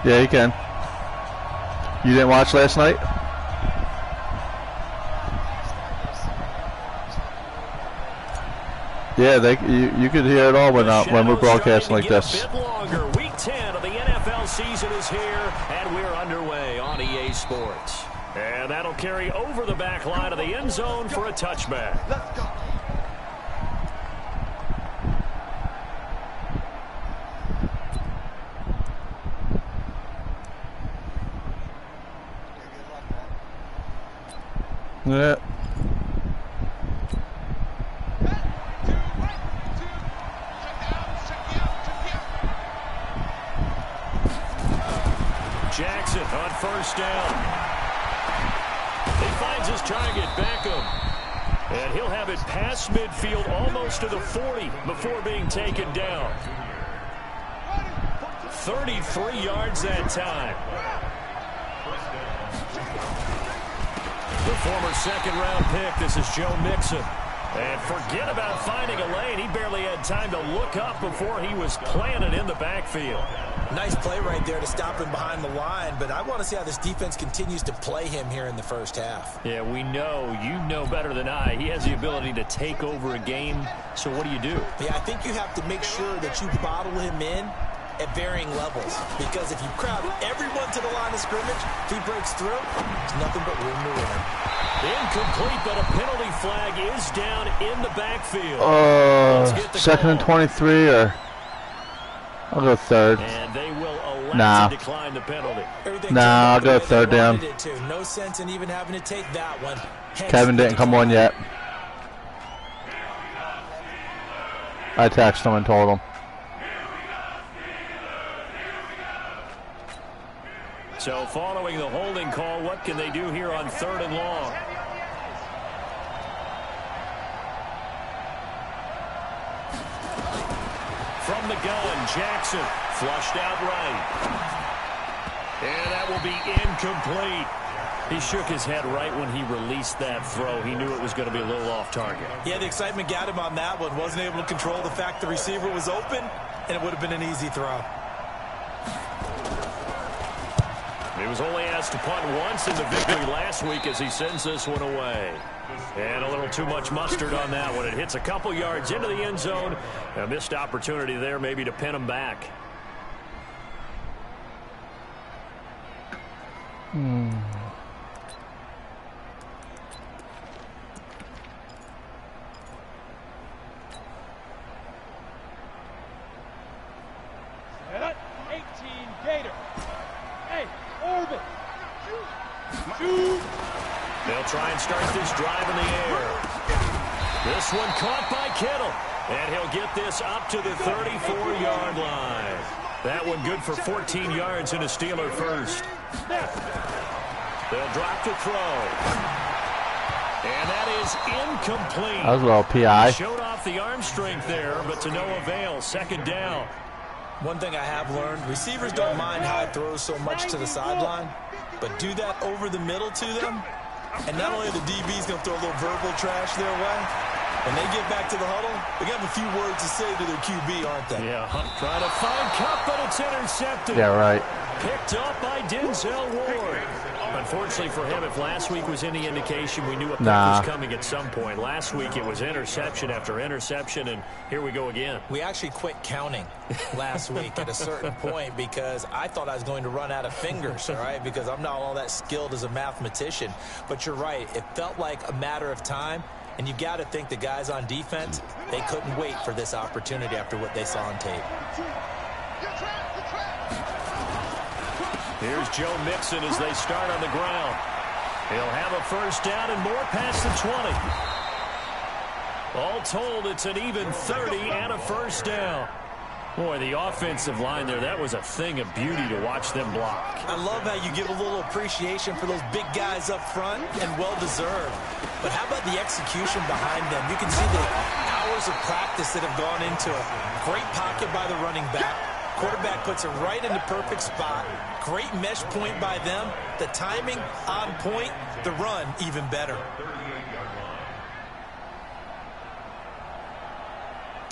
Yeah, you can. You didn't watch last night? Yeah, you could hear it all when we're broadcasting like this. Week 10 of the NFL season is here, and we're underway on EA Sports. And that'll carry over the back line of the end zone for a touchback. Let's go. Yeah. Jackson on first down. He finds his target, Beckham. And he'll have it past midfield almost to the 40 before being taken down. 33 yards that time. The former second-round pick, this is Joe Mixon. And forget about finding a lane. He barely had time to look up before he was planted in the backfield. Nice play right there to stop him behind the line, but I want to see how this defense continues to play him here in the first half. Yeah, we know. You know better than I. He has the ability to take over a game, so what do? Yeah, I think you have to make sure that you bottle him in at varying levels, because if you crowd everyone to the line of scrimmage, if he breaks through, there's nothing but room to run. Incomplete, but a penalty flag is down in the backfield. Second and 23, or I'll go third. And they will elect to decline the penalty. I'll go third down. No sense in even having to take that one. Kevin didn't come on yet. I texted him and told him. So following the holding call, what can they do here on third and long? From the gun, Jackson flushed out right. And that will be incomplete. He shook his head right when he released that throw. He knew it was going to be a little off target. Yeah, the excitement got him on that one. Wasn't able to control the fact the receiver was open, and it would have been an easy throw. He was only asked to punt once in the victory last week as he sends this one away. And a little too much mustard on that one. It hits a couple yards into the end zone. A missed opportunity there maybe to pin him back. Set 18 Gator. Hey, orbit. They'll try and start this drive in the air. This one caught by Kittle. And he'll get this up to the 34-yard line. That one good for 14 yards and a Steeler first. They'll drop to throw. And that is incomplete. That was a little PI. Showed off the arm strength there, but to no avail. Second down. One thing I have learned, receivers don't mind high throws so much to the sideline, but do that over the middle to them, and not only are the DBs going to throw a little verbal trash their way, when they get back to the huddle, they got a few words to say to their QB, aren't they? Yeah, trying to find Cup, but it's intercepted. Yeah, right. Picked up by Denzel Ward. Unfortunately for him, if last week was any indication, we knew a pick was coming at some point. Last week it was interception after interception, and here we go again. We actually quit counting last week at a certain point because I thought I was going to run out of fingers, all right, because I'm not all that skilled as a mathematician. But you're right. It felt like a matter of time, and you got to think the guys on defense, they couldn't wait for this opportunity after what they saw on tape. Here's Joe Mixon as they start on the ground. He'll have a first down and more past the 20. All told, it's an even 30 and a first down. Boy, the offensive line there, that was a thing of beauty to watch them block. I love how you give a little appreciation for those big guys up front, and well-deserved. But how about the execution behind them? You can see the hours of practice that have gone into it. Great pocket by the running back. Quarterback puts it right in the perfect spot. Great mesh point by them. The timing on point. The run even better.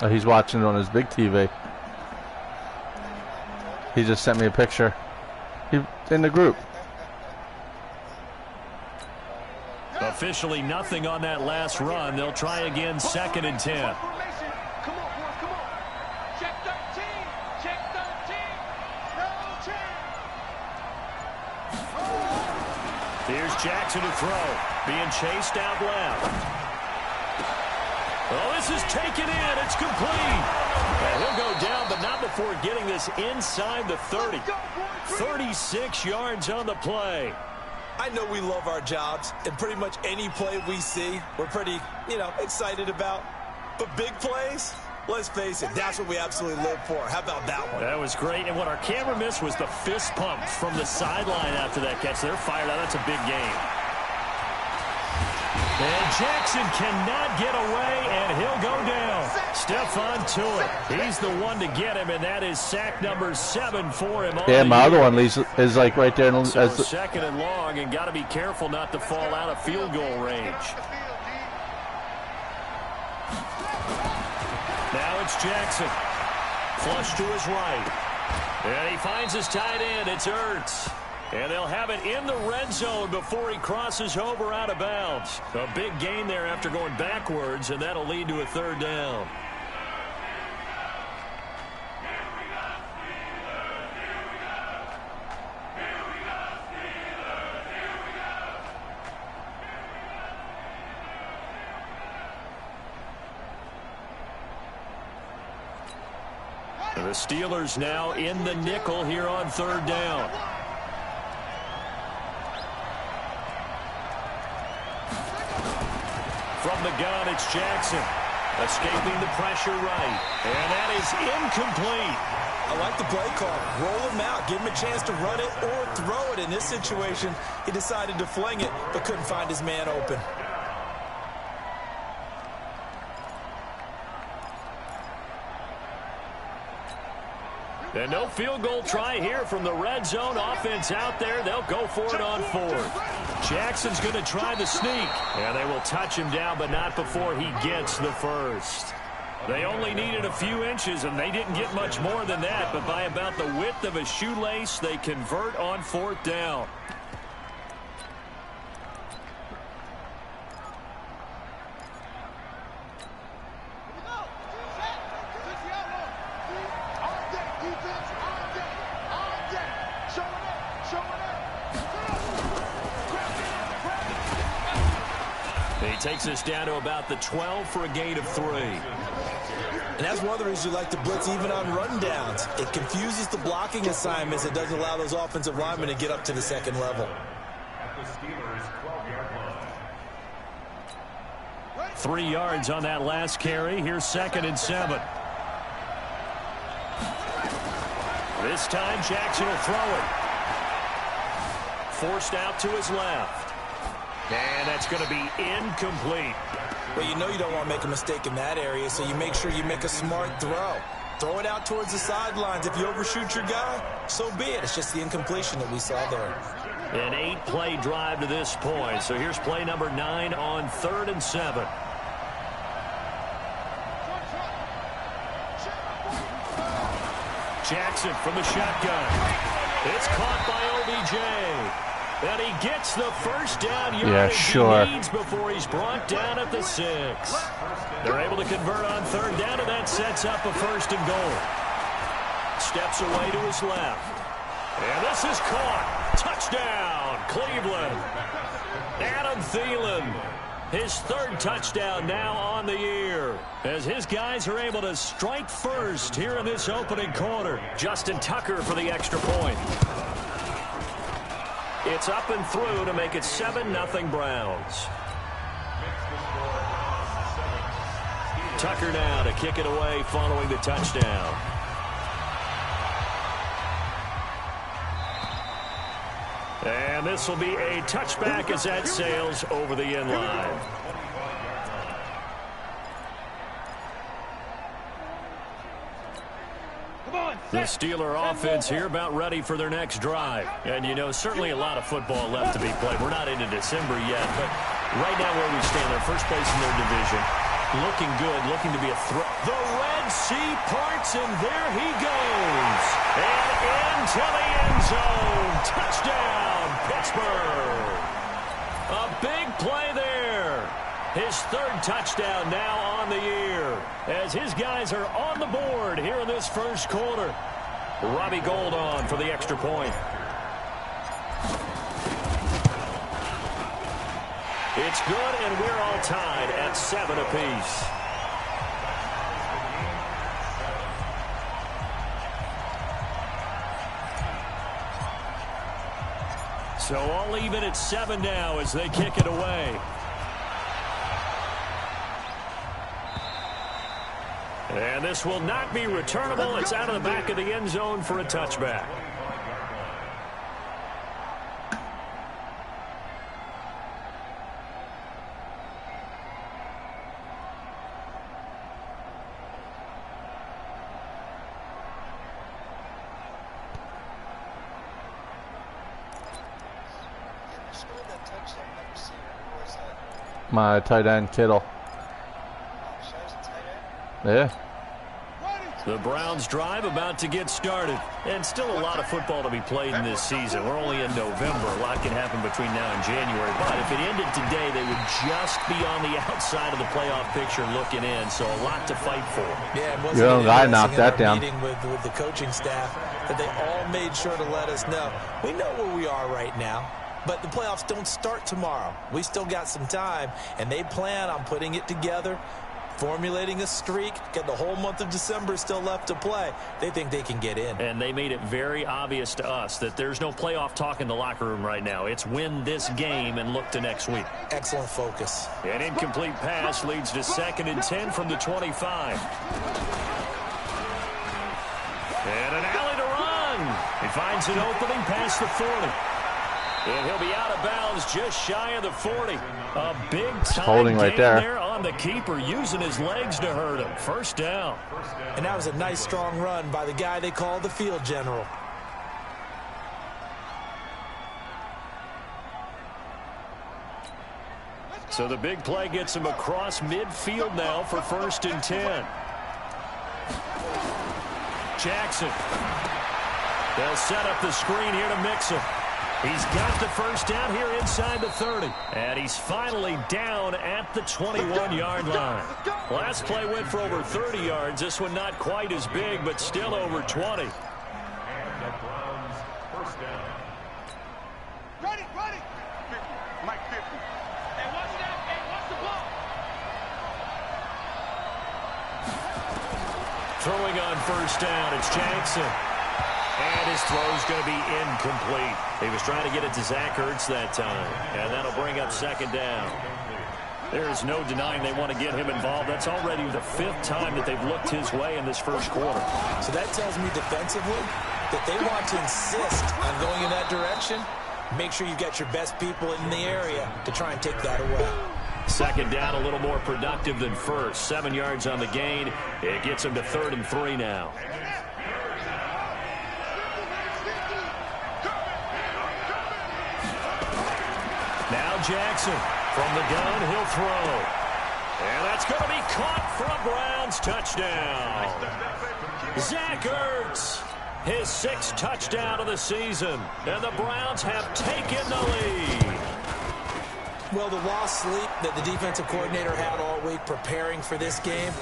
Oh, he's watching it on his big TV. He just sent me a picture. He's in the group. Officially nothing on that last run. They'll try again, 2nd and 10. Come on, boys, come on. Check 13. Check 13. No check. Here's Jackson to throw. Being chased out left. Oh, this is taken in. It's complete. And he'll go down, but not before getting this inside the 30. 36 yards on the play. I know we love our jobs, and pretty much any play we see, we're pretty, excited about. But big plays, let's face it, that's what we absolutely live for. How about that one? That was great, and what our camera missed was the fist pump from the sideline after that catch. They're fired out. That's a big game. And Jackson cannot get away, and he'll go down. Stephon Tuitt, he's the one to get him, and that is sack number 7 for him. Yeah, my other one is like right there. So 2nd and long, and got to be careful not to fall out of field goal range. Now it's Jackson. Flush to his right. And he finds his tight end. It's Ertz. And they'll have it in the red zone before he crosses over out of bounds. A big gain there after going backwards, and that'll lead to a 3rd down. And the Steelers now in the nickel here on 3rd down. From the gun, it's Jackson. Escaping the pressure right. And that is incomplete. I like the play call. Roll him out. Give him a chance to run it or throw it. In this situation, he decided to fling it, but couldn't find his man open. And no field goal try here from the red zone. Offense out there. They'll go for it on 4th. Jackson's going to try the sneak. And they will touch him down, but not before he gets the 1st. They only needed a few inches, and they didn't get much more than that. But by about the width of a shoelace, they convert on 4th down. Takes us down to about the 12 for a gain of 3. And that's one of the reasons you like to blitz even on rundowns. It confuses the blocking assignments. It doesn't allow those offensive linemen to get up to the 2nd level. 3 yards on that last carry. Here's 2nd and 7. This time Jackson will throw it. Forced out to his left. And that's going to be incomplete. Well, you know you don't want to make a mistake in that area, so you make sure you make a smart throw. Throw it out towards the sidelines. If you overshoot your guy, so be it. It's just the incompletion that we saw there. An 8-play drive to this point. So here's play number 9 on 3rd and 7. Jackson from the shotgun. It's caught by OBJ. And he gets the 1st down yardage he needs before he's brought down at the 6. They're able to convert on 3rd down, and that sets up a 1st and goal. Steps away to his left. And this is caught. Touchdown, Cleveland. Adam Thielen, his 3rd touchdown now on the year, as his guys are able to strike first here in this opening quarter. Justin Tucker for the extra point. It's up and through to make it 7-0 Browns. Tucker now to kick it away following the touchdown. And this will be a touchback as that sails over the end line. The Steeler offense here about ready for their next drive. And, you know, certainly a lot of football left to be played. We're not into December yet, but right now where we stand, they're first place in their division. Looking good, looking to be a threat. The Red Sea parts, and there he goes. And into the end zone. touchdown, Pittsburgh. A big play there. His third touchdown now on the year as his guys are on the board here in this first quarter. Robbie Gould on for the extra point. It's good, and we're all tied at 7 apiece. So all even at 7 now as they kick it away. And this will not be returnable. It's out of the back of the end zone for a touchback. My tight end, Kittle. Yeah. The Browns drive about to get started. And still a lot of football to be played in this season. We're only in November. A lot can happen between now and January. But if it ended today, they would just be on the outside of the playoff picture looking in. So a lot to fight for. Yeah, it wasn't Your guy knocked that down. Meeting with the coaching staff that they all made sure to let us know. We know where we are right now. But the playoffs don't start tomorrow. We still got some time, and they plan on putting it together, formulating a streak, get the whole month of December still left to play. They think they can get in. And they made it very obvious to us that there's no playoff talk in the locker room right now. It's win this game and look to next week. Excellent focus. An incomplete pass leads to 2nd and 10 from the 25. And an alley to run. He finds an opening past the 40. And he'll be out of bounds just shy of the 40. A big-time holding right there on the keeper, using his legs to hurt him. First down. And that was a nice, strong run by the guy they call the field general. So the big play gets him across midfield now for 1st and 10. Jackson. They'll set up the screen here to mix him. He's got the first down here inside the 30. And he's finally down at the 21-yard line. Last play went for over 30 yards. This one not quite as big, but still over 20. Ready. Mike 50. Hey, watch that. Hey, watch the block. Throwing on first down, it's Jackson. And his throw's going to be incomplete. He was trying to get it to Zach Ertz that time. And that'll bring up 2nd down. There's no denying they want to get him involved. That's already the 5th time that they've looked his way in this first quarter. So that tells me defensively that they want to insist on going in that direction. Make sure you've got your best people in the area to try and take that away. 2nd down, a little more productive than first. 7 yards on the gain. It gets him to 3rd and 3 now. Now Jackson from the gun, he'll throw. And that's going to be caught for a Browns touchdown. Zach Ertz, his 6th touchdown of the season. And the Browns have taken the lead. Well, the lost sleep that the defensive coordinator had all week preparing for this game,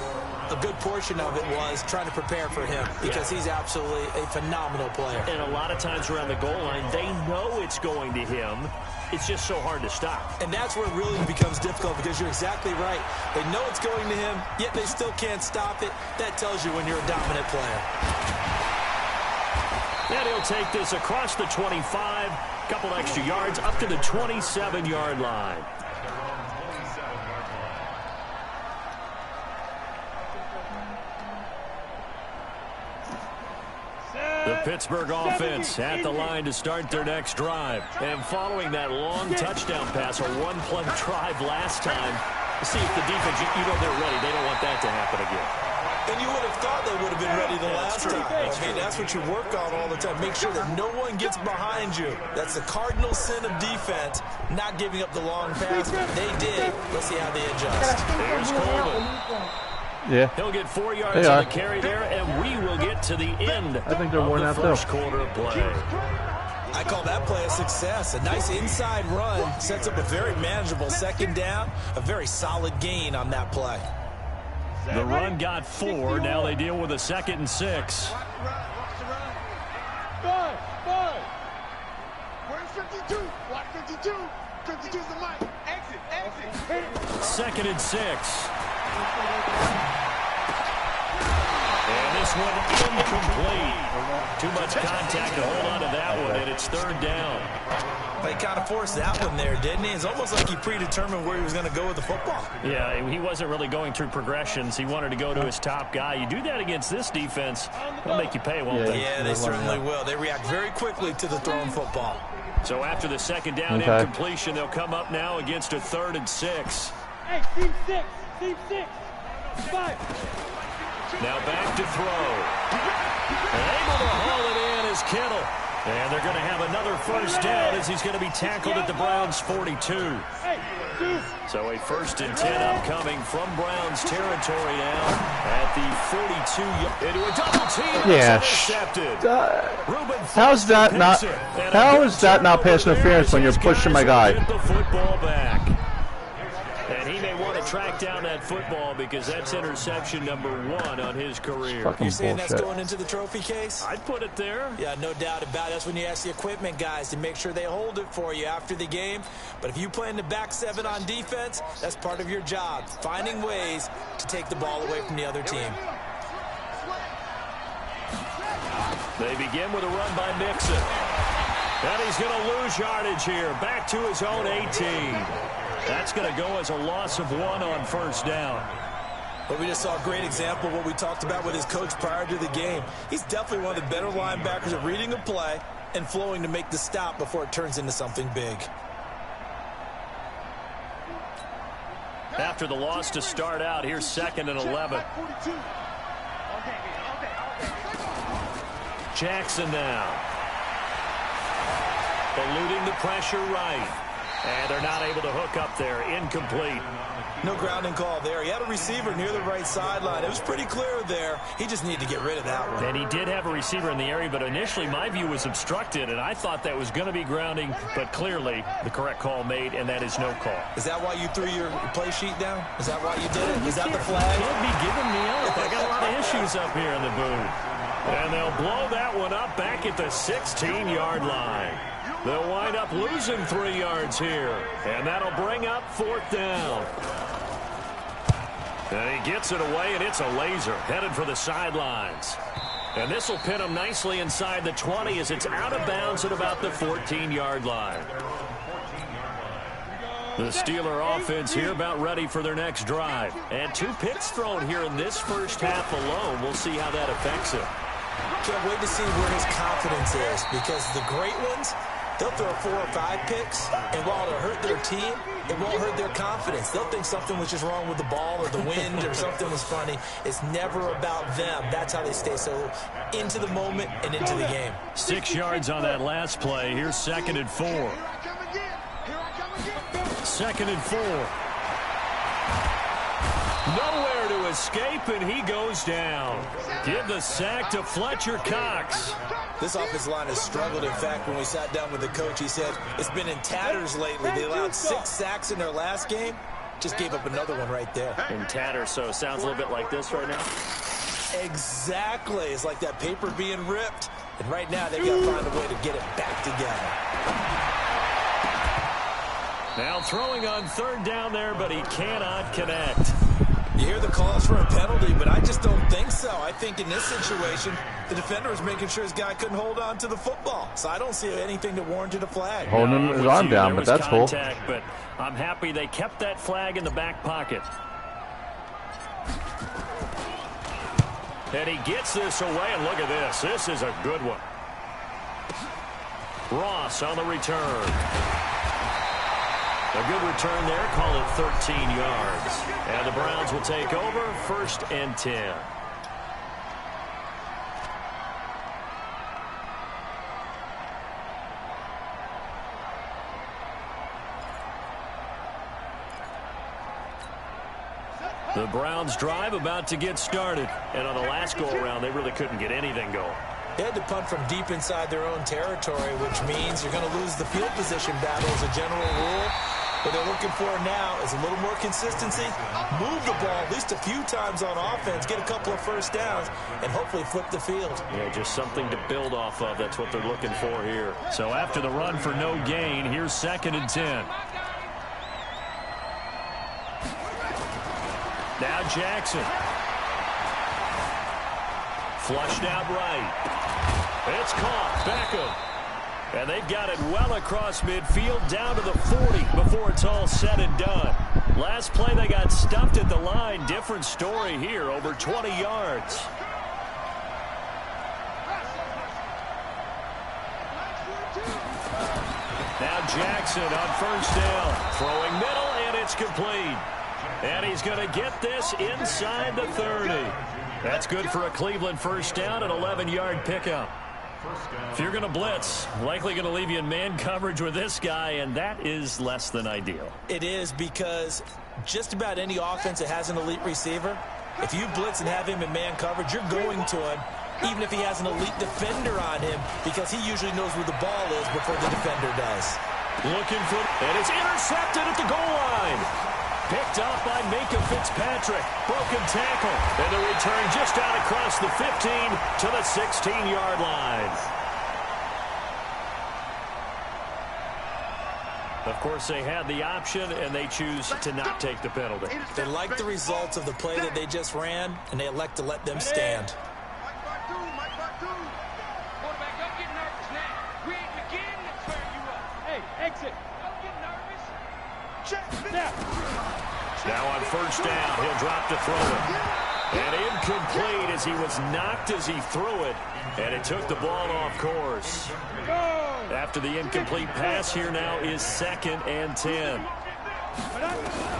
a good portion of it was trying to prepare for him because he's absolutely a phenomenal player. And a lot of times around the goal line, they know it's going to him. It's just so hard to stop. And that's where it really becomes difficult because you're exactly right. They know it's going to him, yet they still can't stop it. That tells you when you're a dominant player. And he'll take this across the 25, couple extra yards up to the 27-yard line. The Pittsburgh offense at the line to start their next drive. And following that long touchdown pass, a one-play drive last time, see if the defense, you know they're ready. They don't want that to happen again. And you would have thought they would have been ready the last time. I mean, that's what you work on all the time. Make sure that no one gets behind you. That's the cardinal sin of defense, not giving up the long pass. They did. Let's see how they adjust. There's Coleman. Yeah. He'll get 4 yards on the carry there, and we will get to the end I think they're worn of out the first quarter of play. I call that play a success. A nice inside run sets up a very manageable second down, a very solid gain on that play. The run got 4. Now they deal with a 2nd and 6. Where's 52? Watch 52. 52's the mic. Exit. 2nd and 6. And this one incomplete. Too much contact to hold on to that one, and it's 3rd down. They kind of forced that one there, didn't he? It's almost like he predetermined where he was going to go with the football. Yeah, he wasn't really going through progressions. He wanted to go to his top guy. You do that against this defense, they'll make you pay, won't they? Yeah, they certainly will. They react very quickly to the thrown football. So after the 2nd down incompletion, they'll come up now against a 3rd and 6. Hey, team 6. Team 6. 5. Now back to throw. And able to haul it in is Kittle. And they're going to have another 1st down as he's going to be tackled at the Browns' 42. So a 1st and 10 upcoming from Browns territory now at the 42. Into a double team. Yeah. How is that not pass interference when you're pushing my guy? Get the football back. And he may want to track down that football because that's interception number 1 on his career. You're saying that's going into the trophy case? I'd put it there. Yeah, no doubt about it. That's when you ask the equipment guys to make sure they hold it for you after the game. But if you play in the back 7 on defense, that's part of your job, finding ways to take the ball away from the other team. They begin with a run by Mixon. And he's going to lose yardage here. Back to his own 18. That's going to go as a loss of 1 on 1st down. But we just saw a great example of what we talked about with his coach prior to the game. He's definitely one of the better linebackers at reading a play and flowing to make the stop before it turns into something big. After the loss to start out, here's 2nd and 11. Jackson now. Eluding the pressure right. And they're not able to hook up there. Incomplete. No grounding call there. He had a receiver near the right sideline. It was pretty clear there. He just needed to get rid of that one. And he did have a receiver in the area, but initially my view was obstructed, and I thought that was going to be grounding, but clearly the correct call made, and that is no call. Is that why you threw your play sheet down? Is that why you did it? Is that the flag? You can't be giving me up. I got a lot of issues up here in the booth. And they'll blow that one up back at the 16-yard line. They'll wind up losing 3 yards here. And that'll bring up 4th down. And he gets it away, and it's a laser headed for the sidelines. And this will pin him nicely inside the 20 as it's out of bounds at about the 14-yard line. The Steeler offense here about ready for their next drive. And 2 picks thrown here in this first half alone. We'll see how that affects him. Can't wait to see where his confidence is, because the great ones, they'll throw 4 or 5 picks, and while it'll hurt their team, it won't hurt their confidence. They'll think something was just wrong with the ball or the wind or something was funny. It's never about them. That's how they stay so into the moment and into the game. 6 yards on that last play. Here's 2nd and 4. 2nd and 4. Nowhere to escape, and he goes down. Give the sack to Fletcher Cox. This offensive line has struggled. In fact, when we sat down with the coach, he said it's been in tatters lately. They allowed 6 sacks in their last game. Just gave up another one right there. In tatters, so it sounds a little bit like this right now. Exactly. It's like that paper being ripped. And right now, they've got to find a way to get it back together. Now throwing on 3rd down there, but he cannot connect. You hear the calls for a penalty, but I just don't think so. I think in this situation, the defender was making sure his guy couldn't hold on to the football. So I don't see anything that warranted a flag. Holding his arm down, but that's cool. But I'm happy they kept that flag in the back pocket. And he gets this away, and look at this. This is a good one. Ross on the return. A good return there, call it 13 yards. And the Browns will take over, 1st and 10. The Browns drive about to get started. And on the last go-around, they really couldn't get anything going. They had to punt from deep inside their own territory, which means you're going to lose the field position battle as a general rule. What they're looking for now is a little more consistency, move the ball at least a few times on offense, get a couple of first downs, and hopefully flip the field. Yeah, just something to build off of. That's what they're looking for here. So after the run for no gain, here's 2nd and 10. Now Jackson. Flushed out right. It's caught. Beckham. And they've got it well across midfield down to the 40 before it's all said and done. Last play they got stuffed at the line. Different story here, over 20 yards. Now Jackson on first down. Throwing middle, and it's complete. And he's going to get this inside the 30. That's good for a Cleveland first down, an 11-yard pickup. If you're going to blitz, likely going to leave you in man coverage with this guy, and that is less than ideal. It is, because just about any offense that has an elite receiver, if you blitz and have him in man coverage, you're going to him, even if he has an elite defender on him, because he usually knows where the ball is before the defender does. Looking for, and it's intercepted at the goal line. Picked up by Minka Fitzpatrick. Broken tackle. And the return just out across the 15 to the 16-yard line. Of course, they had the option, and they choose to not take the penalty. They like the results of the play that they just ran, and they elect to let them stand. Quarterback, don't get nervous now. We ain't beginning to turn you up. Hey, exit. Don't get nervous. Check. Snap. Now on first down, he'll drop to throw it. And incomplete as he was knocked as he threw it. And it took the ball off course. After the incomplete pass, here now is 2nd and 10.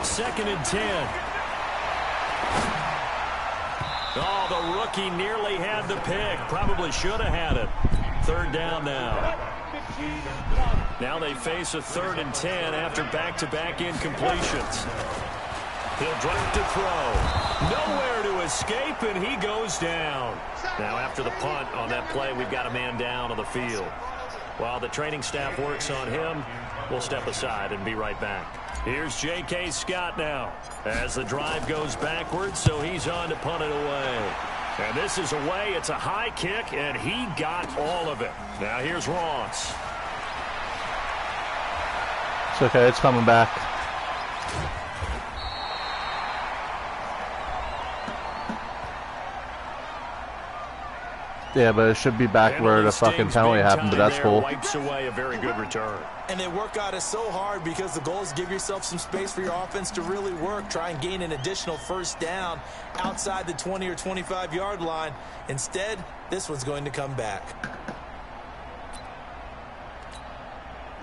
2nd and 10. Oh, the rookie nearly had the pick. Probably should have had it. 3rd down now. Now they face a 3rd and 10 after back-to-back incompletions. He'll drop to throw. Nowhere to escape, and he goes down. Now after the punt on that play, we've got a man down on the field. While the training staff works on him, we'll step aside and be right back. Here's J.K. Scott now as the drive goes backwards, so he's on to punt it away. And this is away. It's a high kick, and he got all of it. Now here's Ross. It's okay. It's coming back. Yeah, but it should be back where the fucking penalty happened, but that's cool. Wipes away a very good return. And they work on it so hard because the goal is give yourself some space for your offense to really work. Try and gain an additional first down outside the 20 or 25-yard line. Instead, this one's going to come back.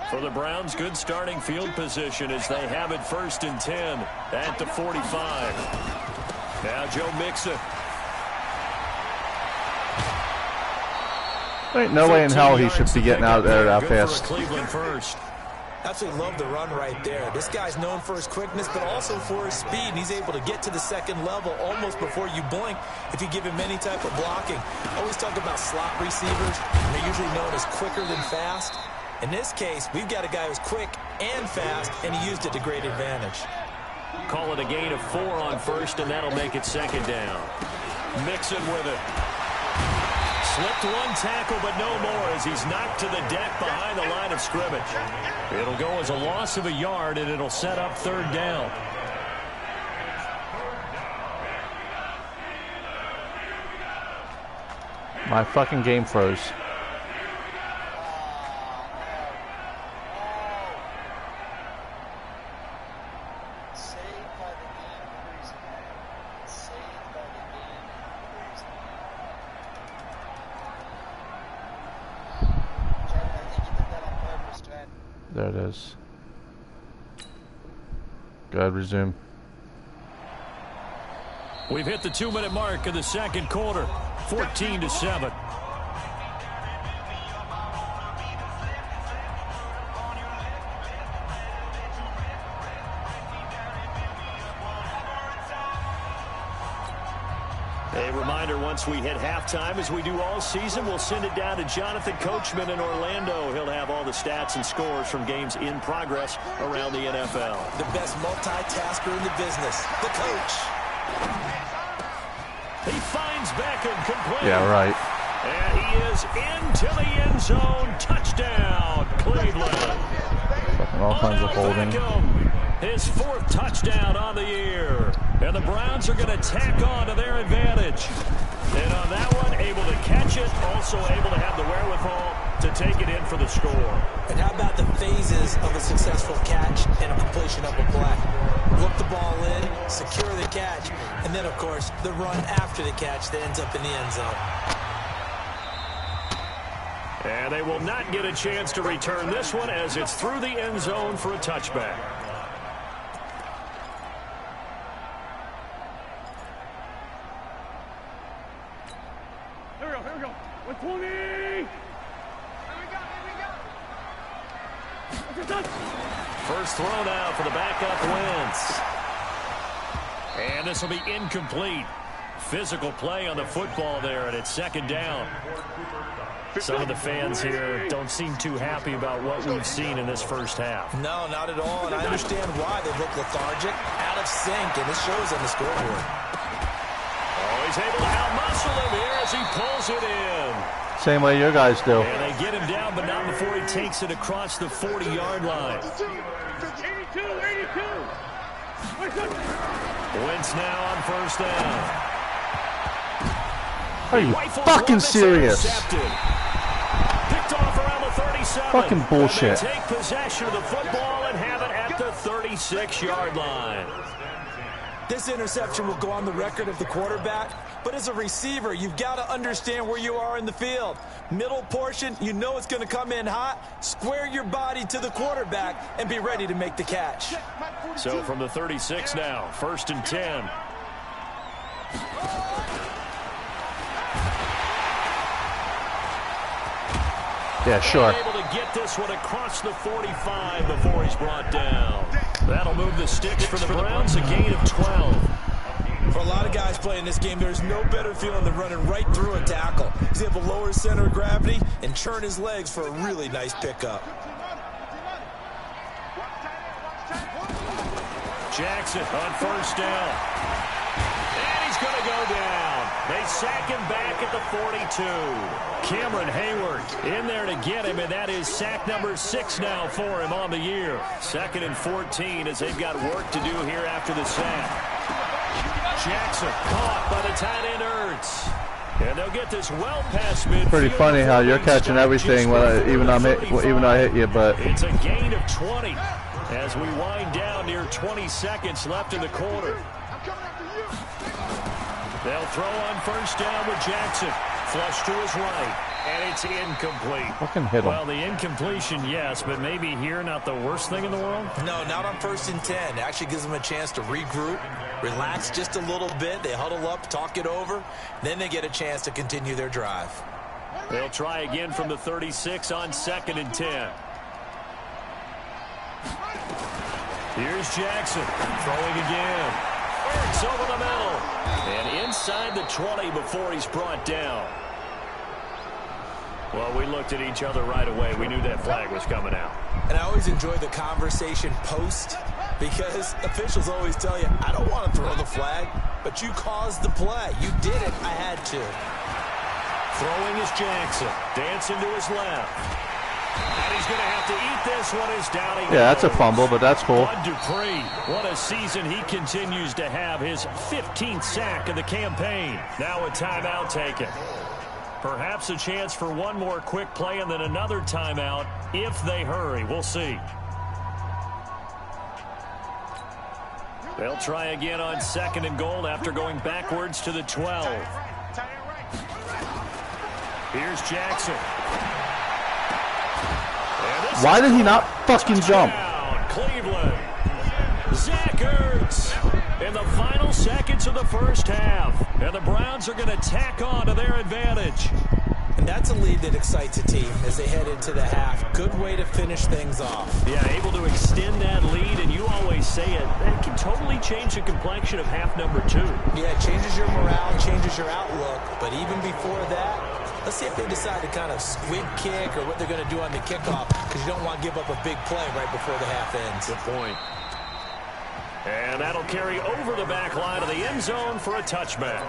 For the Browns, good starting field position as they have it 1st and 10 at the 45. Now Joe Mixon. Ain't no way in hell he should be getting out there that fast. Cleveland first. Absolutely love the run right there. This guy's known for his quickness, but also for his speed. And he's able to get to the 2nd level almost before you blink if you give him any type of blocking. I always talk about slot receivers, and they're usually known as quicker than fast. In this case, we've got a guy who's quick and fast, and he used it to great advantage. Call it a gain of 4 on first, and that'll make it 2nd down. Mixon with it. Slipped one tackle, but no more as he's knocked to the deck behind the line of scrimmage. It'll go as a loss of a yard, and it'll set up 3rd down. My fucking game froze. There it is. Go ahead, resume. We've hit the 2-minute mark of the 2nd quarter. 14-7. A reminder, once we hit halftime, as we do all season, we'll send it down to Jonathan Coachman in Orlando. He'll have all the stats and scores from games in progress around the NFL. The best multitasker in the business, the coach. He finds Beckham complete. Yeah, right. And he is into the end zone. Touchdown, Cleveland. All kinds of holding. Beckham, his 4th touchdown on the year. And the Browns are going to tack on to their advantage. And on that one, able to catch it, also able to have the wherewithal to take it in for the score. And how about the phases of a successful catch and a completion of a play? Look the ball in, secure the catch, and then, of course, the run after the catch that ends up in the end zone. And they will not get a chance to return this one as it's through the end zone for a touchback. Here we go. 120. Here we go. First throw now for the backup Wentz. And this will be incomplete. Physical play on the football there, and it's 2nd down. Some of the fans here don't seem too happy about what we've seen in this first half. No, not at all, and I understand why. They look lethargic, out of sync, and it shows on the scoreboard. Oh, he's able to out-muscle him here as he pulls it in. Same way your guys do. And they get him down, but not before he takes it across the 40-yard line. 82. Wentz now on first down. Are you fucking serious? Picked off around the 37. Fucking bullshit. They take possession of the football and have it at the 36-yard line. This interception will go on the record of the quarterback, but as a receiver, you've got to understand where you are in the field. Middle portion, you know it's going to come in hot. Square your body to the quarterback and be ready to make the catch. So from the 36 now, 1st and 10. Yeah, sure. Able to get this one across the 45 before he's brought down. That'll move the sticks for the Browns, a gain of 12. For a lot of guys playing this game, there's no better feeling than running right through a tackle. He's able to lower his center of gravity and churn his legs for a really nice pickup. Jackson on first down. And he's going to go down. They sack him back at the 42. Cameron Hayward in there to get him, and that is sack number 6 now for him on the year. 2nd and 14 as they've got work to do here after the sack. Jackson caught by the tight end Ertz. And they'll get this well past midfield. Pretty funny how you're catching everything when even I hit you, but it's a gain of 20 as we wind down near 20 seconds left in the quarter. They'll throw on first down with Jackson. Flush to his right, and it's incomplete. Fucking hit him. Well, the incompletion, yes, but maybe here not the worst thing in the world? No, not on 1st and 10. It actually gives them a chance to regroup, relax just a little bit. They huddle up, talk it over. Then they get a chance to continue their drive. They'll try again from the 36 on 2nd and 10. Here's Jackson throwing again. Ertz over the middle. And inside the 20 before he's brought down. Well, we looked at each other right away. We knew that flag was coming out. And I always enjoy the conversation post because officials always tell you, I don't want to throw the flag, but you caused the play. You did it. I had to. Throwing is Jackson. Dancing to his left. And he's going to have to eat this one as down he goes. yeah, that's a fumble, but that's cool. Bud Dupree, what a season he continues to have. His 15th sack of the campaign. Now a timeout taken. Perhaps a chance for one more quick play and then another timeout if they hurry. We'll see. They'll try again on 2nd and goal after going backwards to the 12. Here's Jackson. Why did he not fucking jump? Cleveland. Zach Ertz in the final seconds of the first half. And the Browns are going to tack on to their advantage. And And that's a lead that excites a team as they head into the half. Good way to finish things off. Yeah, able to extend that lead, and you always say it, that can totally change the complexion of half number 2. Yeah, it changes your morale, changes your outlook. But even before that, let's see if they decide to kind of squib kick or what they're going to do on the kickoff, because you don't want to give up a big play right before the half ends. Good point. And that'll carry over the back line of the end zone for a touchback.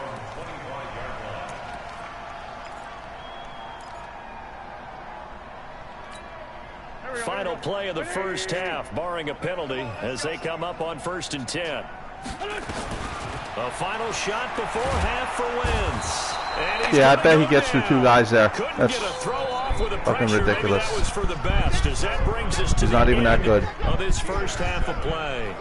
Final play of the first half, barring a penalty, as they come up on 1st and 10. A final shot before half for Wentz. Yeah, I bet he gets through 2 guys there. That's fucking ridiculous. That was for the best, as that brings us to He's not even that good. Of this first half of play.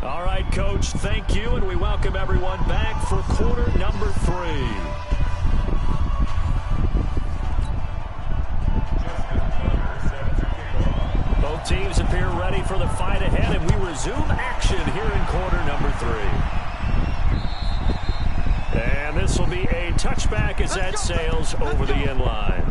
All right, Coach, thank you, and we welcome everyone back for quarter number 3. Both teams appear ready for the fight ahead, and we resume action here in quarter number 3. And this will be a touchback as that sails over the end line.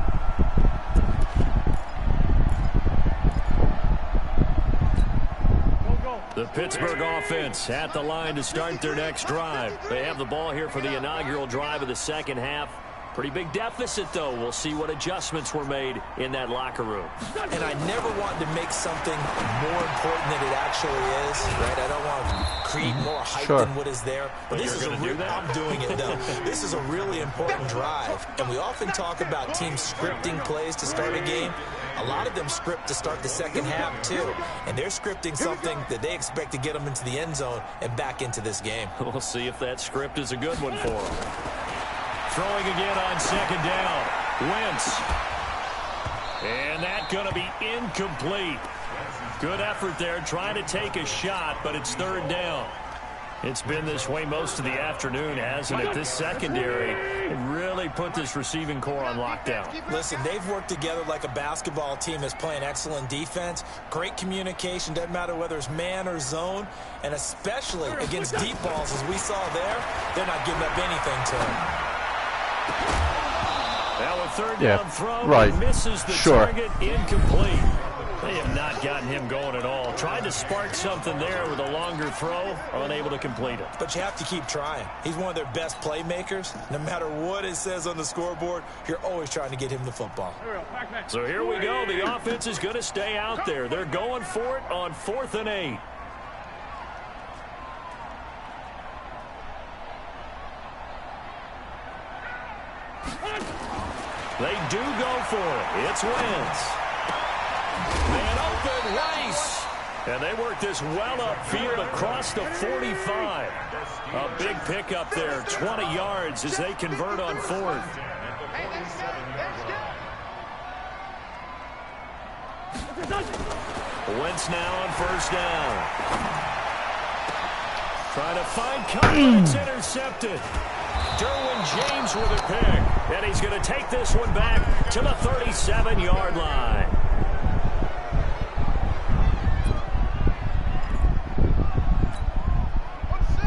The Pittsburgh offense at the line to start their next drive. They have the ball here for the inaugural drive of the second half. Pretty big deficit, though. We'll see what adjustments were made in that locker room. And I never want to make something more important than it actually is, right? I don't want to create more hype than what is there. But this is I'm doing it, though. This is a really important drive. And we often talk about teams scripting plays to start a game. A lot of them script to start the second half, too. And they're scripting something that they expect to get them into the end zone and back into this game. We'll see if that script is a good one for them. Throwing again on second down. Wentz. And that going to be incomplete. Good effort there, trying to take a shot, but it's 3rd down. It's been this way most of the afternoon, hasn't it? This secondary really put this receiving core on lockdown. Listen, they've worked together like a basketball team that's playing excellent defense. Great communication, doesn't matter whether it's man or zone. And especially against deep balls, as we saw there, they're not giving up anything to them. Now a 3rd down throw, misses the target, incomplete. They have not gotten him going at all. Tried to spark something there with a longer throw, unable to complete it. But you have to keep trying. He's one of their best playmakers. No matter what it says on the scoreboard, you're always trying to get him the football. So here we go. The offense is going to stay out there. They're going for it on 4th and 8. They do go for it. It's Wentz. Man open, Rice. And they work this well upfield across the 45. A big pickup there, 20 yards as they convert on 4th. Wentz now on 1st down. Trying to find cover. It's intercepted. Derwin James with a pick. And he's going to take this one back to the 37-yard line.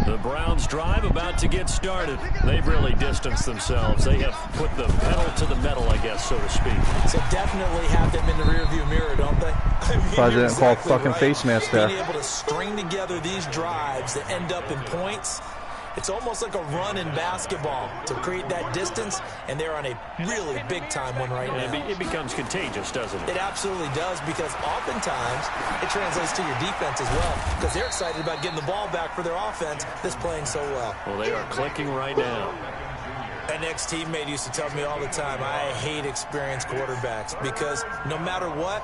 The Browns drive about to get started. They've really distanced themselves. They have put the pedal to the metal, I guess, so to speak. So definitely have them in the rearview mirror, don't they? I mean, I didn't call fucking face mask there. Being able to string together these drives that end up in points, it's almost like a run in basketball to create that distance, and they're on a really big-time one right now. It becomes contagious, doesn't it? It absolutely does, because oftentimes it translates to your defense as well, because they're excited about getting the ball back for their offense that's playing so well. Well, they are clicking right now. An ex-teammate used to tell me all the time, I hate experienced quarterbacks, because no matter what,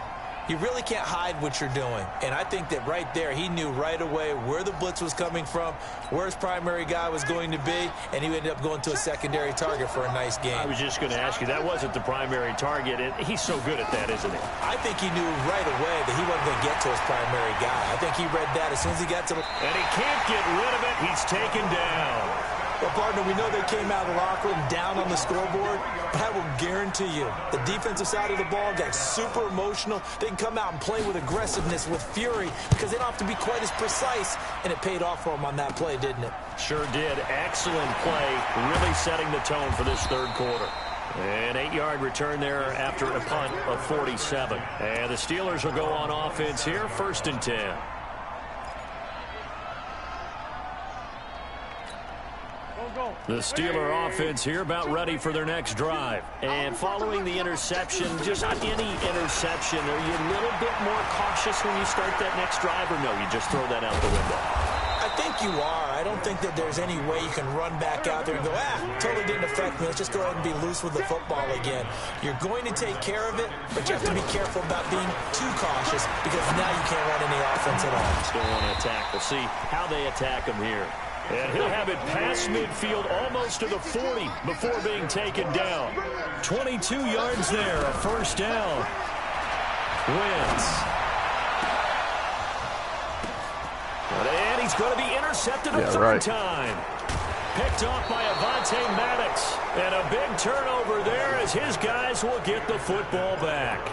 you really can't hide what you're doing. And I think that right there, he knew right away where the blitz was coming from, where his primary guy was going to be, and he ended up going to a secondary target for a nice game. I was just going to ask you, that wasn't the primary target, and he's so good at that, isn't he? I think he knew right away that he wasn't going to get to his primary guy. I think he read that as soon as he got to the... And he can't get rid of it. He's taken down. Well, partner, we know they came out of the locker room down on the scoreboard, but I will guarantee you the defensive side of the ball got super emotional. They can come out and play with aggressiveness, with fury, because they don't have to be quite as precise, and it paid off for them on that play, didn't it? Sure did. Excellent play, really setting the tone for this third quarter. An 8-yard return there after a punt of 47. And the Steelers will go on offense here, 1st and 10. The Steeler offense here about ready for their next drive. And following the interception, just not any interception, are you a little bit more cautious when you start that next drive, or no, you just throw that out the window? I think you are. I don't think that there's any way you can run back out there and go, totally didn't affect me. Let's just go ahead and be loose with the football again. You're going to take care of it, but you have to be careful about being too cautious because now you can't run any offense at all. Still want to attack. We'll see how they attack him here. And he'll have it past midfield almost to the 40 before being taken down. 22 yards there, a 1st down. Wins. And he's going to be intercepted a third time. Picked off by Avonte Maddox. And a big turnover there as his guys will get the football back.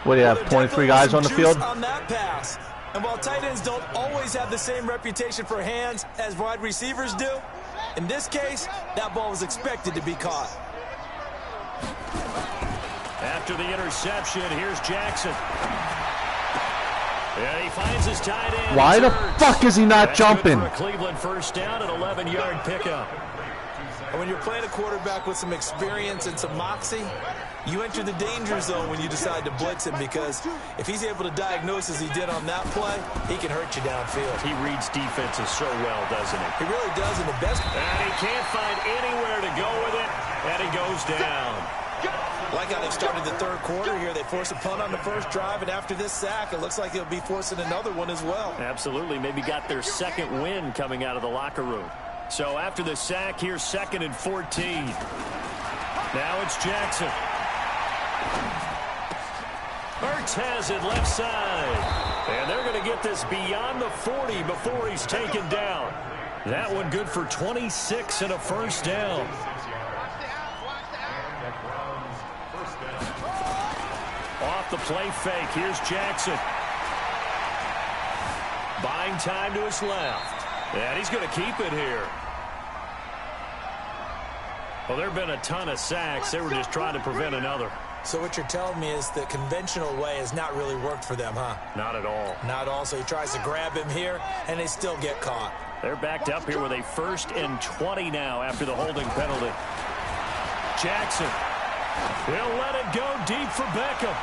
What do you have, 23 guys on the field? On that pass. And while tight ends don't always have the same reputation for hands as wide receivers do, in this case, that ball was expected to be caught. After the interception, here's Jackson. And he finds his tight end. Why the fuck is he not jumping? For a Cleveland 1st down, an 11-yard pickup. And when you're playing a quarterback with some experience and some moxie, you enter the danger zone when you decide to blitz him, because if he's able to diagnose as he did on that play, he can hurt you downfield. He reads defenses so well, doesn't he? He really does, and the best. And he can't find anywhere to go with it, and he goes down. Like how they started the third quarter here. They forced a punt on the first drive, and after this sack, it looks like they'll be forcing another one as well. Absolutely. Maybe got their second win coming out of the locker room. So after the sack, here's 2nd and 14. Now it's Jackson. Ertz has it left side. And they're going to get this beyond the 40 before he's taken down. That one good for 26 and a 1st down. Off the play fake, here's Jackson. Buying time to his left. And he's going to keep it here. Well, there have been a ton of sacks. They were just trying to prevent another. So what you're telling me is the conventional way has not really worked for them, huh? Not at all. Not at all. So he tries to grab him here, and they still get caught. They're backed up here with a 1st and 20 now after the holding penalty. Jackson will let it go deep for Beckham.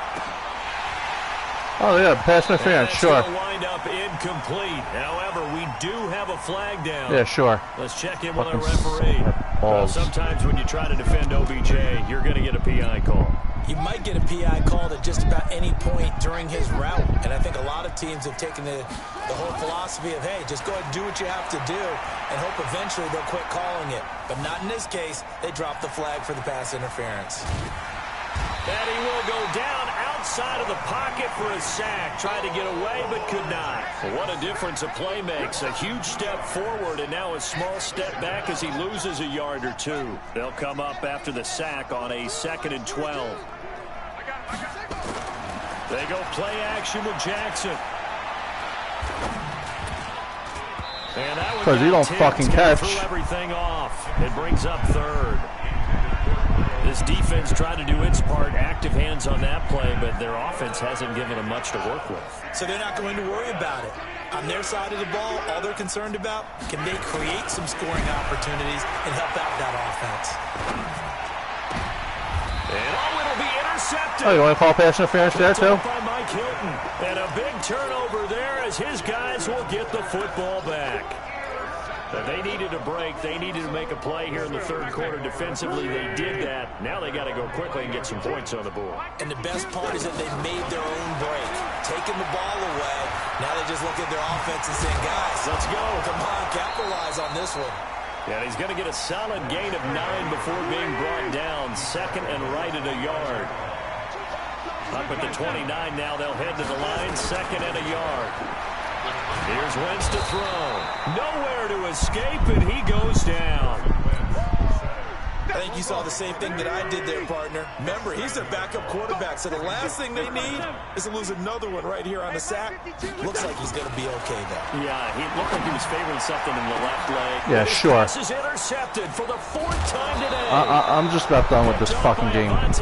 Oh, yeah, pass interference, sure. It's going to wind up incomplete. However, we do have a flag down. Yeah, sure. Let's check in with our referee. Well, sometimes when you try to defend OBJ, you're going to get a PI call. You might get a PI called at just about any point during his route. And I think a lot of teams have taken the whole philosophy of, hey, just go ahead and do what you have to do and hope eventually they'll quit calling it. But not in this case. They dropped the flag for the pass interference. And he will go down outside of the pocket for a sack. Tried to get away, but could not. Well, what a difference a play makes. A huge step forward, and now a small step back as he loses a yard or two. They'll come up after the sack on a 2nd and 12. They go play action with Jackson. And that was because he don't fucking catch. Threw everything off. It brings up 3rd. This defense tried to do its part, active hands on that play, but their offense hasn't given them much to work with. So they're not going to worry about it. On their side of the ball, all they're concerned about, can they create some scoring opportunities and help out that offense? And it'll be intercepted. Oh, you want to call pass interference there, too? By Mike Hilton. And a big turnover there as his guys will get the football back. But they needed a break. They needed to make a play here in the third quarter defensively. They did that. Now they got to go quickly and get some points on the board. And the best part is that they made their own break. Taking the ball away. Now they just look at their offense and say, guys, let's go. Come on, capitalize on this one. Yeah, he's going to get a solid gain of 9 before being brought down. 2nd and right at a yard. Up at the 29 now. They'll head to the line. 2nd and a yard. Here's Wentz to throw. Nowhere to escape, and he goes down. go. I think you saw the same thing that I did there, partner. Remember, he's their backup quarterback, so the last thing they need is to lose another one right here on the sack. Looks like he's going to be okay, though. Yeah, he looked like he was favoring something in the left leg. Yeah, sure. This is intercepted for the 4th time today. I'm just about done with this fucking game. And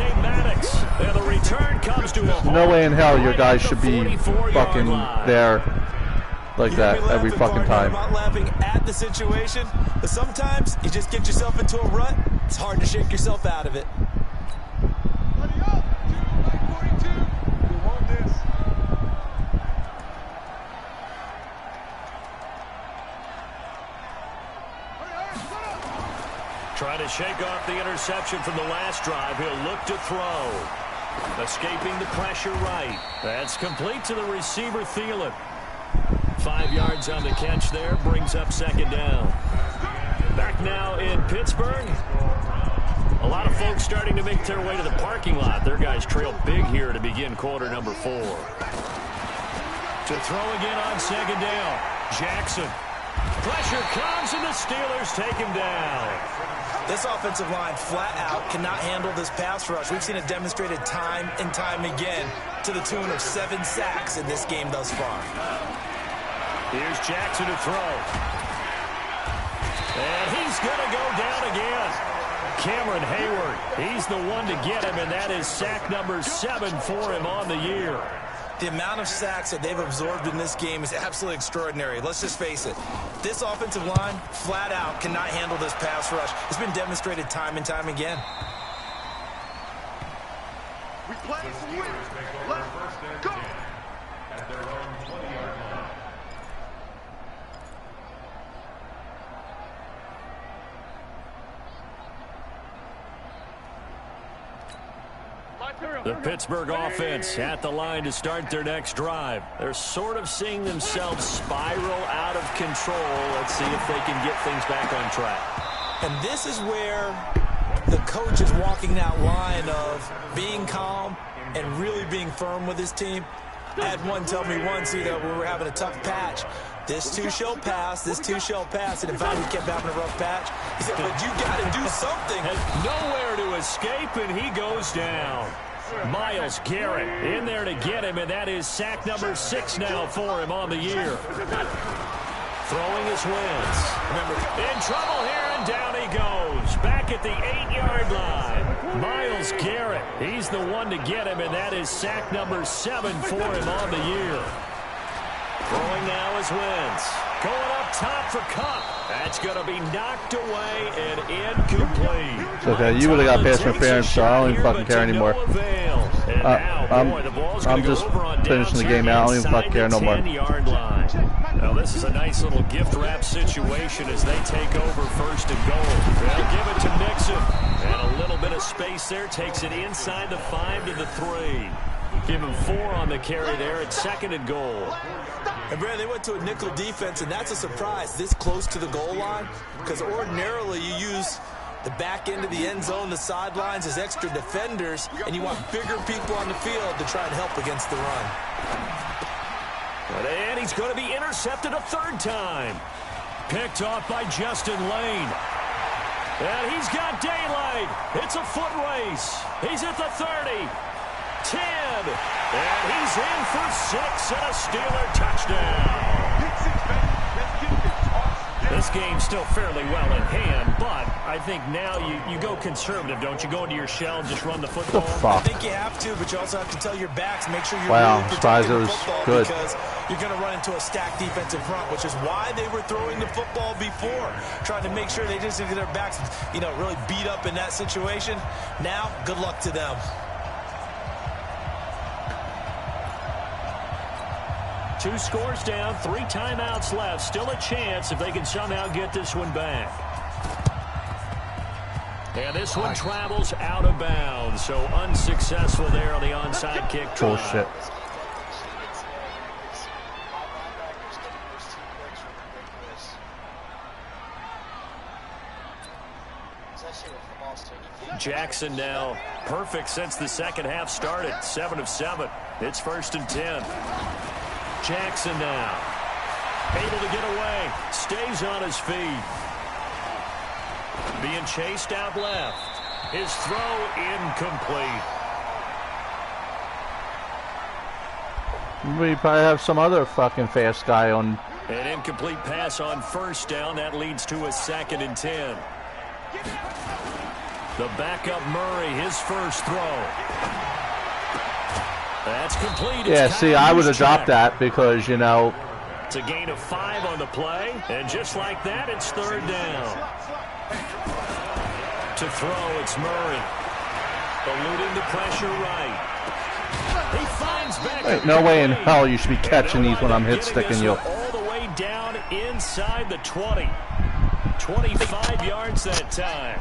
the return comes to a No way in hell your guys should be fucking there like that every fucking time. I'm not laughing at the situation, but sometimes you just get yourself into a rut. It's hard to shake yourself out of it. Buddy up. 2-42. You want this. Trying to shake off the interception from the last drive. He'll look to throw. Escaping the pressure right. That's complete to the receiver, Thielen. 5 yards on the catch there. Brings up 2nd down. Back now in Pittsburgh. A lot of folks starting to make their way to the parking lot. Their guys trail big here to begin quarter number 4. To throw again on 2nd down. Jackson. Pressure comes and the Steelers take him down. This offensive line flat out cannot handle this pass rush. We've seen it demonstrated time and time again to the tune of 7 sacks in this game thus far. Here's Jackson to throw. And he's going to go down again. Cameron Hayward, he's the one to get him, and that is sack number 7 for him on the year. The amount of sacks that they've absorbed in this game is absolutely extraordinary. Let's just face it. This offensive line, flat out, cannot handle this pass rush. It's been demonstrated time and time again. We play to win. Let's go. At their own 20-yard line. The Pittsburgh offense at the line to start their next drive. They're sort of seeing themselves spiral out of control. Let's see if they can get things back on track. And this is where the coach is walking that line of being calm and really being firm with his team. I had one tell me once, we were having a tough patch. This too shall pass, this too shall pass. And in fact, we kept having a rough patch. He said, but you got to do something. Has nowhere to escape, and he goes down. Myles Garrett in there to get him, and that is sack number 6 now for him on the year. Throwing his wins. Remember, in trouble here, and down he goes. Back at the 8-yard line. Myles Garrett, he's the one to get him, and that is sack number 7 for him on the year. Throwing now his wins. Going up top for Cup. That's going to be knocked away and incomplete. It's okay, you would have got pass interference, so I don't even fucking care anymore. I'm just finishing the game out. I don't even fucking care no more. Now this is a nice little gift wrap situation as they take over 1st and goal. They'll give it to Nixon. And a little bit of space there. Takes it inside the 5 to the 3. Give him 4 on the carry there at 2nd and goal. And Brad, they went to a nickel defense, and that's a surprise this close to the goal line, because ordinarily you use the back end of the end zone, the sidelines as extra defenders, and you want bigger people on the field to try and help against the run. And he's going to be intercepted a 3rd time. Picked off by Justin Lane. And he's got daylight. It's a foot race. He's at the 30. 10, and he's in for 6 and a Steeler touchdown. This game's still fairly well in hand, but I think now you go conservative, don't you? Go into your shell and just run the football. I think you have to, but you also have to tell your backs, make sure you're really protecting the football good. Because you're going to run into a stacked defensive front, which is why they were throwing the football before, trying to make sure they just get their backs, really beat up in that situation. Now, good luck to them. 2 scores down, 3 timeouts left. Still a chance if they can somehow get this one back. And this one travels out of bounds, so unsuccessful there on the onside kick try. Bullshit. Jackson now perfect since the second half started. 7 of 7. It's 1st and 10. Jackson now able to get away. Stays on his feet. being chased out left. His throw incomplete. We probably have some other fucking fast guy on. An incomplete pass on first down. That leads to a 2nd and 10. The backup Murray, his first throw. That's complete. Yeah, see, I would have dropped that because, you know. It's a gain of 5 on the play. And just like that, it's 3rd down. To throw, it's Murray. Eluding the pressure right. He finds back. Wait, no way in hell you should be catching these when I'm hit sticking you. All the way down inside the 20. 25 yards that time.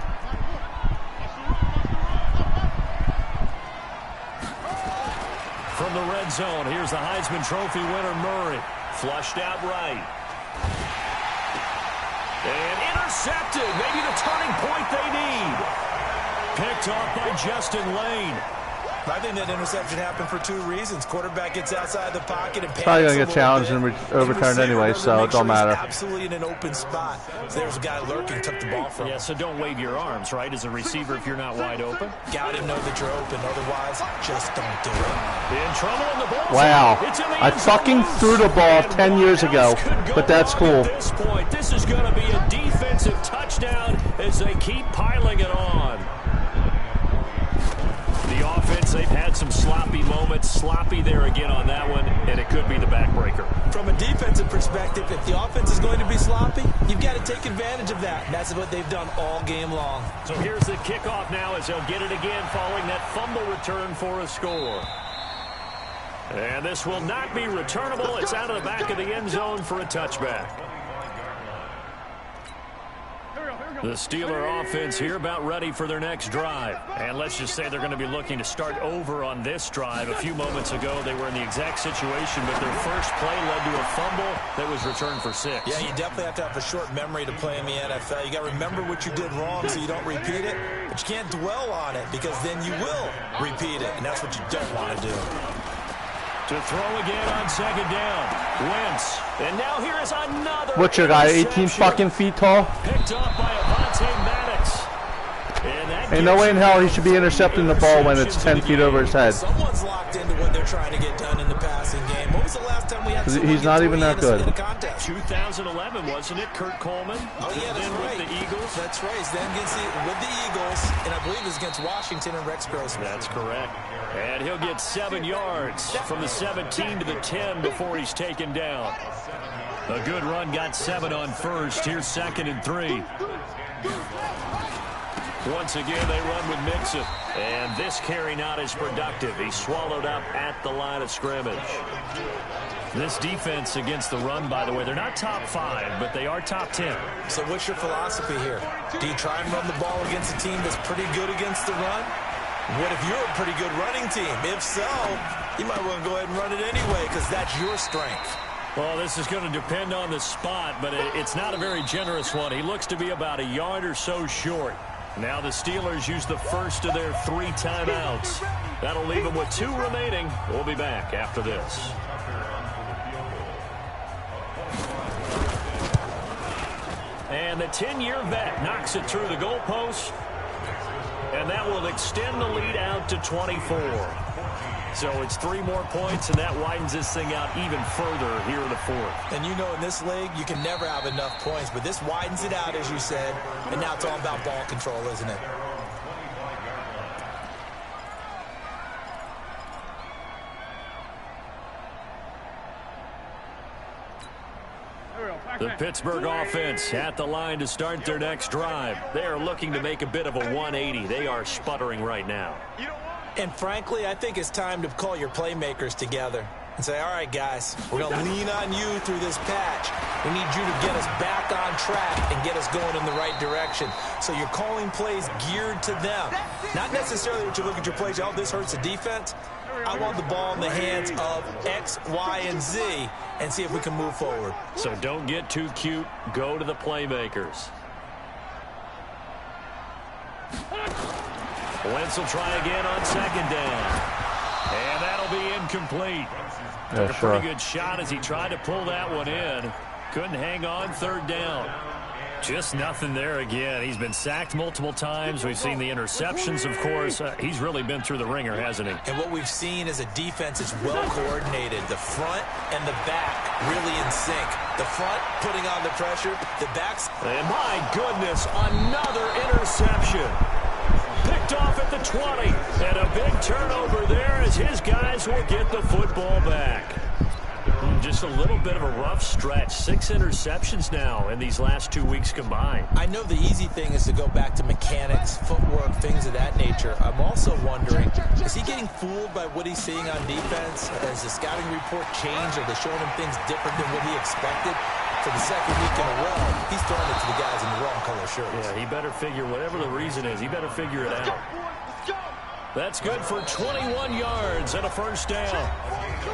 From the red zone, here's the Heisman Trophy winner, Murray. Flushed out right. And intercepted. Maybe the turning point they need. Picked off by Justin Lane. I think that interception happened for 2 reasons. Quarterback gets outside the pocket and probably going to get challenged and overturned anyway, so it don't matter. Absolutely in an open spot. So there's a guy lurking, took the ball from him. Yeah, so don't wave your arms, right, as a receiver if you're not wide open. Got to know that you're open. Otherwise, just don't do it. In trouble on the ball. Wow. I fucking threw the ball 10 years ago, but that's cool. At this point, this is going to be a defensive touchdown as they keep piling it on. The offense, they've had some sloppy moments. Sloppy there again on that one, and it could be the backbreaker. From a defensive perspective, if the offense is going to be sloppy, you've got to take advantage of that. And that's what they've done all game long. So here's the kickoff now as they'll get it again following that fumble return for a score. And this will not be returnable. It's out of the back of the end zone for a touchback. The Steeler offense here about ready for their next drive. And let's just say they're going to be looking to start over on this drive. A few moments ago, they were in the exact situation, but their first play led to a fumble that was returned for 6. Yeah, you definitely have to have a short memory to play in the NFL. You got to remember what you did wrong so you don't repeat it, but you can't dwell on it because then you will repeat it, and that's what you don't want to do. To throw again on 2nd down. Wentz. And now here is another. What's your guy, 18 fucking feet tall? Picked up by Avonte Maddox. Ain't no way in hell he should be intercepting the ball when it's 10 feet over his head. Someone's locked into what they're trying to get done in the passing game. When was the last time we had He's not even that good. 2011, wasn't it? Kurt Coleman. Oh, yeah, that's right. With the Eagles. That's right. Then with the Eagles, and I believe it was against Washington and Rex Grossman. That's correct. And he'll get 7 yards from the 17 to the 10 before he's taken down. A good run, got 7 on first. Here's 2nd and 3. Once again, they run with Mixon. And this carry not as productive. He's swallowed up at the line of scrimmage. This defense against the run, by the way, they're not top 5, but they are top 10. So what's your philosophy here? Do you try and run the ball against a team that's pretty good against the run? What if you're a pretty good running team? If so, you might want to go ahead and run it anyway because that's your strength. Well, this is going to depend on the spot, but it's not a very generous one. He looks to be about a yard or so short. Now the Steelers use the first of their 3 timeouts. That'll leave them with 2 remaining. We'll be back after this. And the 10-year vet knocks it through the goalpost. And that will extend the lead out to 24. So it's 3 more points, and that widens this thing out even further here in the 4th. And you know in this league, you can never have enough points. But this widens it out, as you said. And now it's all about ball control, isn't it? The Pittsburgh offense at the line to start their next drive. They are looking to make a bit of a 180. They are sputtering right now. And frankly, I think it's time to call your playmakers together and say, all right, guys, we're going to lean on you through this patch. We need you to get us back on track and get us going in the right direction. So you're calling plays geared to them. Not necessarily that you look at your plays, oh, this hurts the defense. I want the ball in the hands of X, Y, and Z and see if we can move forward. So don't get too cute. Go to the playmakers. Wentz will try again on 2nd down. And that'll be incomplete. Took a pretty good shot as he tried to pull that one in. Couldn't hang on 3rd down. Just nothing there again. He's been sacked multiple times. We've seen the interceptions, of course. He's really been through the ringer, hasn't he? And what we've seen is a defense is well coordinated. The front and the back really in sync. The front putting on the pressure. The backs. And my goodness, another interception. Picked off at the 20. And a big turnover there as his guys will get the football back. Just a little bit of a rough stretch. 6 interceptions now in these last 2 weeks combined. I know the easy thing is to go back to mechanics, footwork, things of that nature. I'm also wondering, is he getting fooled by what he's seeing on defense? Has the scouting report changed? Are they showing him things different than what he expected? For the second week in a row, he's throwing it to the guys in the wrong color shirts. Yeah, he better figure, whatever the reason is, he better figure it out. That's good for 21 yards and a first down.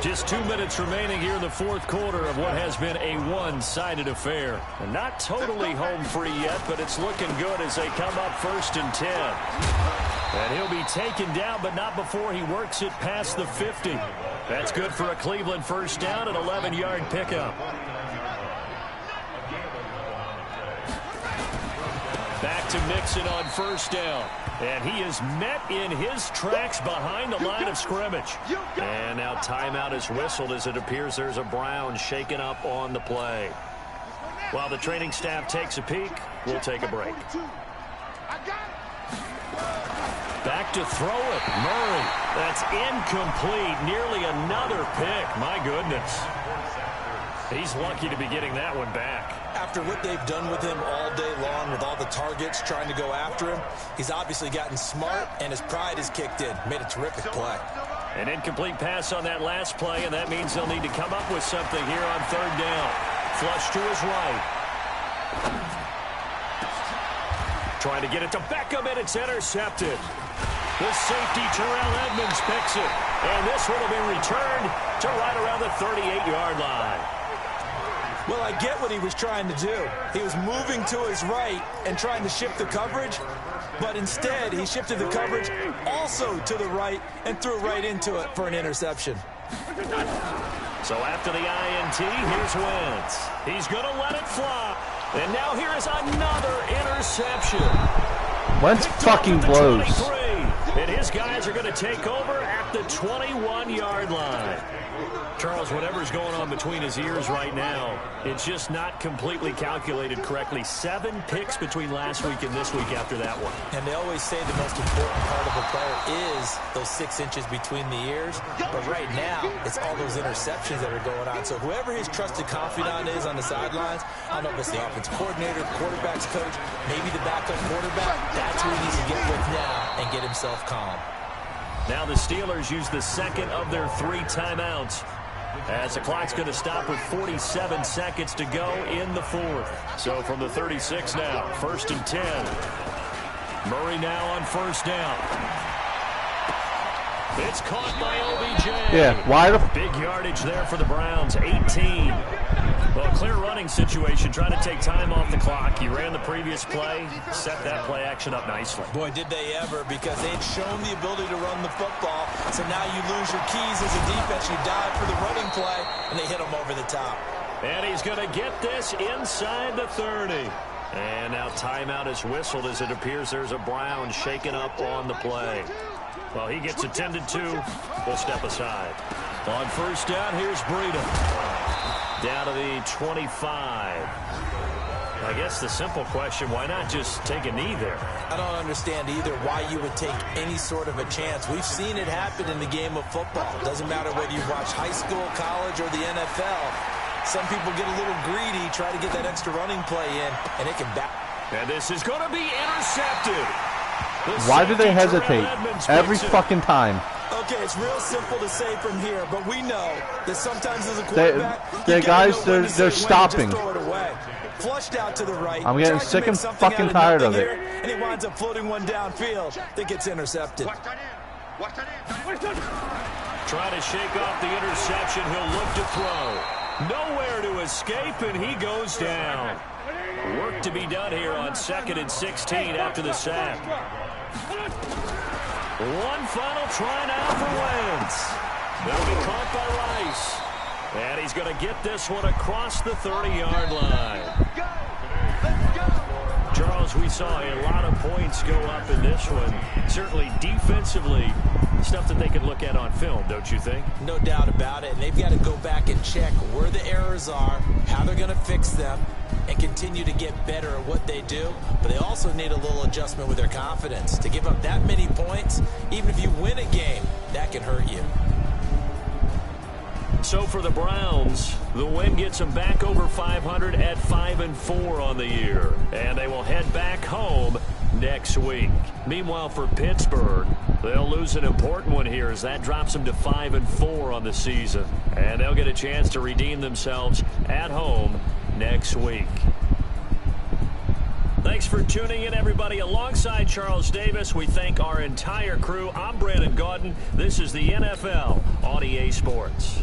Just 2 minutes remaining here in the fourth quarter of what has been a one-sided affair. And not totally home free yet, but it's looking good as they come up 1st and 10. And he'll be taken down, but not before he works it past the 50. That's good for a Cleveland first down, an 11-yard pickup. Back to Mixon on first down. And he is met in his tracks behind the line of scrimmage. And now timeout is whistled as it appears there's a Brown shaken up on the play. While the training staff takes a peek, we'll take a break. Back to throw it. Murray. That's incomplete. Nearly another pick. My goodness. He's lucky to be getting that one back. After what they've done with him all day long with all the targets trying to go after him, he's obviously gotten smart and his pride has kicked in. Made a terrific play. An incomplete pass on that last play, and that means they'll need to come up with something here on third down. Flush to his right. Trying to get it to Beckham, and it's intercepted. The safety, Terrell Edmonds, picks it. And this one will be returned to right around the 38-yard line. Well, I get what he was trying to do. He was moving to his right and trying to shift the coverage, but instead he shifted the coverage also to the right and threw right into it for an interception. So after the INT, here's Wentz. He's going to let it fly. And now here is another interception. Wentz fucking blows. And his guys are going to take over at the 21-yard line. Charles, whatever's going on between his ears right now, it's just not completely calculated correctly. 7 picks between last week and this week after that one. And they always say the most important part of a player is those 6 inches between the ears. But right now, it's all those interceptions that are going on. So whoever his trusted confidant is on the sidelines, I don't know if it's the offensive coordinator, quarterback's coach, maybe the backup quarterback, that's who he needs to get with now and get himself calm. Now the Steelers use the second of their 3 timeouts, as the clock's going to stop with 47 seconds to go in the fourth. So from the 36 now, 1st and 10. Murray now on first down. It's caught by OBJ. Yeah, why the... Big yardage there for the Browns, 18. Well, clear running situation, trying to take time off the clock. He ran the previous play, set that play action up nicely. Boy, did they ever, because they'd shown the ability to run the football. So now you lose your keys as a defense. You dive for the running play, and they hit him over the top. And he's going to get this inside the 30. And now timeout is whistled as it appears there's a Brown shaken up on the play. Well, he gets attended to. We'll step aside. On first down, here's Breida. Down to the 25. I guess the simple question, why not just take a knee there? I don't understand either why you would take any sort of a chance. We've seen it happen in the game of football. Doesn't matter whether you watch high school, college, or the NFL. Some people get a little greedy, try to get that extra running play in, and it can back. And this is going to be intercepted. Why do they hesitate every fucking time? Okay, it's real simple to say from here, but we know that sometimes as a quarterback, they're stopping. Just throw it away. Flushed out to the right. I'm getting sick and fucking tired of it. And he winds up floating one downfield that gets intercepted. Trying to shake off the interception. He'll look to throw. Nowhere to escape, and he goes down. Work to be done here on 2nd and 16 after the sack. One final try now for Wentz. That'll be caught by Rice. And he's going to get this one across the 30-yard line. Charles, we saw a lot of points go up in this one. Certainly defensively, stuff that they could look at on film, don't you think? No doubt about it. And they've got to go back and check where the errors are, how they're going to fix them, and continue to get better at what they do. But they also need a little adjustment with their confidence. To give up that many points, even if you win a game, that can hurt you. So for the Browns, the win gets them back over 500 at 5-4 on the year. And they will head back home next week. Meanwhile, for Pittsburgh, they'll lose an important one here as that drops them to 5-4 on the season. And they'll get a chance to redeem themselves at home next week. Thanks for tuning in, everybody. Alongside Charles Davis, we thank our entire crew. I'm Brandon Gaudin. This is the NFL on EA Sports.